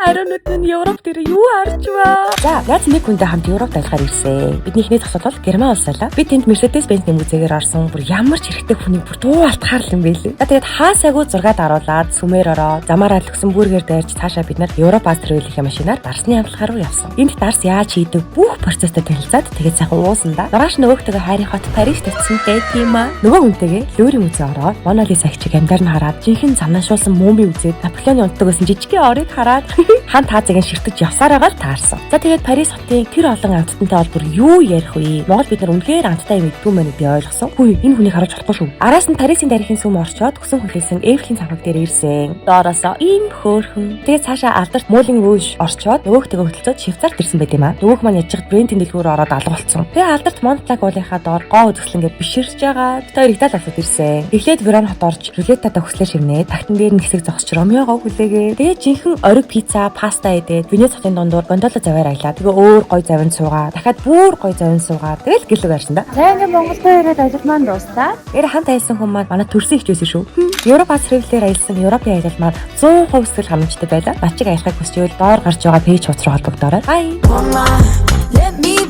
Ариунууд нь Европ дээр юу харж ба? За, яаж нэг хүндээ хамт Европт ажиллахаар ирсэн. Бидний ихний зогсол бол Герман улс байлаа. Би тэнд Mercedes-Benz нэмүзээгээр орсон. Бүр ямар ч хэрэгтэй хүнийг бүр дуу алтахаар юм бэ лээ. За тэгээд хаасаагүй 6 даруулаад сүмээр ороо. Замаараа Люксембургээр дайрч цаашаа бид нар Европ Австриалийн машинаар дарсны хамтлагаар руу явсан. Энд дарс яаж хийдэг бүх процесстэй танилцаад тэгээд сайхан уусандаа. Маргааш нөгөөхдөө хайрын хот Парис тавьсан тийм аа. Нөгөө хүнтэйгээ Лёрийн музей ороод Мона Лиза агчиг амьдар нь хараад жинхэнэ замнаашуулсан мумийн үзээд Наполеоны унтдаг байсан жижигхэн орыг хараад хан таазыг ширтэж явсараа гал таарсан. За тэгээд Парис хотын тэр олон амттантай бол бүр юу ярих вэ? Монгол бид нар үнэхээр амттай юм идэггүй мэн би ойлгосон. Хүй энэ хүнийг харуулж болохгүй шүү. Араас нь Парисын тарихын сүм орчоод хүсэн хүлээсэн Эйфелийн цамхаг дээр ирсэн. Доороосоо ийм хөөрхөн. Тэгээд цаашаа алдарт Муулин Рүүж орчоод нөгөөхдөө хөдөлцөөд Швейцарт ирсэн байт юм аа. Нөгөөх маань яж чад брендийн дэлгүүр ороод алга болсон. Тэгээд алдарт Монтлаг уулынхаа доор гоо үзэсгэлэнгээр биширж байгаа. Тэр Итали улсад ирсэн. Эхлээд Верон хот орж Жулеттад өгслөө шивнээ. Тагтан дээр нь хэсэг зогсож Ромеогоо хүлээгээ. Тэгээд жинхэнэ ориг пицца, паста идээд Венец хотын дундуур гондола заваар аялаа. Тэгээ өөр гой завинд суугаа. Дахиад бүр гой завинд суугаа. Тэгэл гэлэг арсан да. За ингээд Монголд ирээд ажил маань дуустаа. Тэр хамт аялсан хүмүүс маань манай төрсөн хичээсэн шүү. Европ Австриалиэр аялсан Европын аялал маань 100% сэтгэл ханамжтай байлаа. Бачиг аялахыг хүсчихвэл доор гарч байгаа пэйж хуудас руу холбогдоорой. Bye.